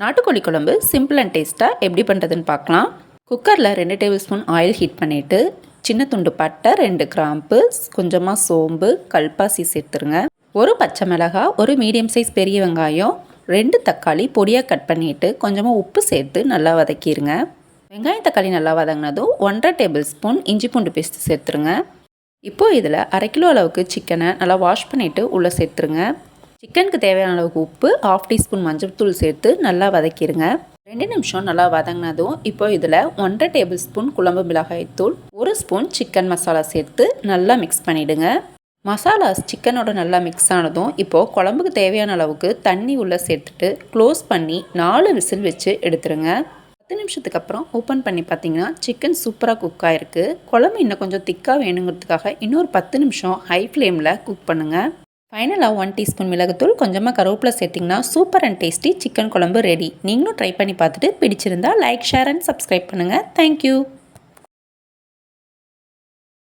நாட்டுக்கோழி குழம்பு simple and டேஸ்ட்டாக எப்படி பண்ணுறதுன்னு பார்க்கலாம். குக்கரில் 2 டேபிள் ஸ்பூன் ஆயில் ஹீட் பண்ணிவிட்டு சின்ன துண்டு பட்டை, 2 கிராம்பு, கொஞ்சமாக சோம்பு, கல்பாசி சேர்த்துருங்க. ஒரு பச்சை மிளகாய், ஒரு மீடியம் சைஸ் பெரிய வெங்காயம், 2 தக்காளி பொடியாக கட் பண்ணிவிட்டு கொஞ்சமாக உப்பு சேர்த்து நல்லா வதக்கிடுங்க. வெங்காயம் தக்காளி நல்லா வதங்கினதும் 1.5 டேபிள் ஸ்பூன் இஞ்சி பூண்டு பேஸ்ட்டு சேர்த்துருங்க. இப்போது இதில் 1/2 கிலோ அளவுக்கு சிக்கனை நல்லா வாஷ் பண்ணிவிட்டு உள்ளே சேர்த்துருங்க. சிக்கனுக்கு தேவையான அளவுக்கு உப்பு, 1/2 டீஸ்பூன் மஞ்சள் தூள் சேர்த்து நல்லா வதக்கிடுங்க. 2 நிமிஷம் நல்லா வதங்கினதும் இப்போ இதில் 1.5 டேபிள் ஸ்பூன் குழம்பு மிளகாய் தூள், 1 ஸ்பூன் சிக்கன் மசாலா சேர்த்து நல்லா மிக்ஸ் பண்ணிவிடுங்க. மசாலா சிக்கனோட நல்லா மிக்ஸ் ஆனதும் இப்போது குழம்புக்கு தேவையான அளவுக்கு தண்ணி உள்ளே சேர்த்துட்டு க்ளோஸ் பண்ணி 4 விசில் வச்சு எடுத்துருங்க. 10 நிமிஷத்துக்கு அப்புறம் ஓப்பன் பண்ணி பார்த்தீங்கன்னா சிக்கன் சூப்பராக குக் ஆகிருக்கு. குழம்பு இன்னும் கொஞ்சம் திக்காக வேணுங்கிறதுக்காக இன்னொரு 10 நிமிஷம் ஹை ஃப்ளேமில் குக் பண்ணுங்கள். ஃபைனலாக 1 டீஸ்பூன் மிளகுத்தூள், கொஞ்சமாக கருவேப்பிலை சேர்த்திங்கன்னா சூப்பர் அண்ட் டேஸ்டி சிக்கன் குழம்பு ரெடி. நீங்களும் ட்ரை பண்ணி பார்த்துட்டு பிடிச்சிருந்தா லைக், ஷேர் அண்ட் சப்ஸ்கிரைப் பண்ணுங்கள். தேங்க்யூ.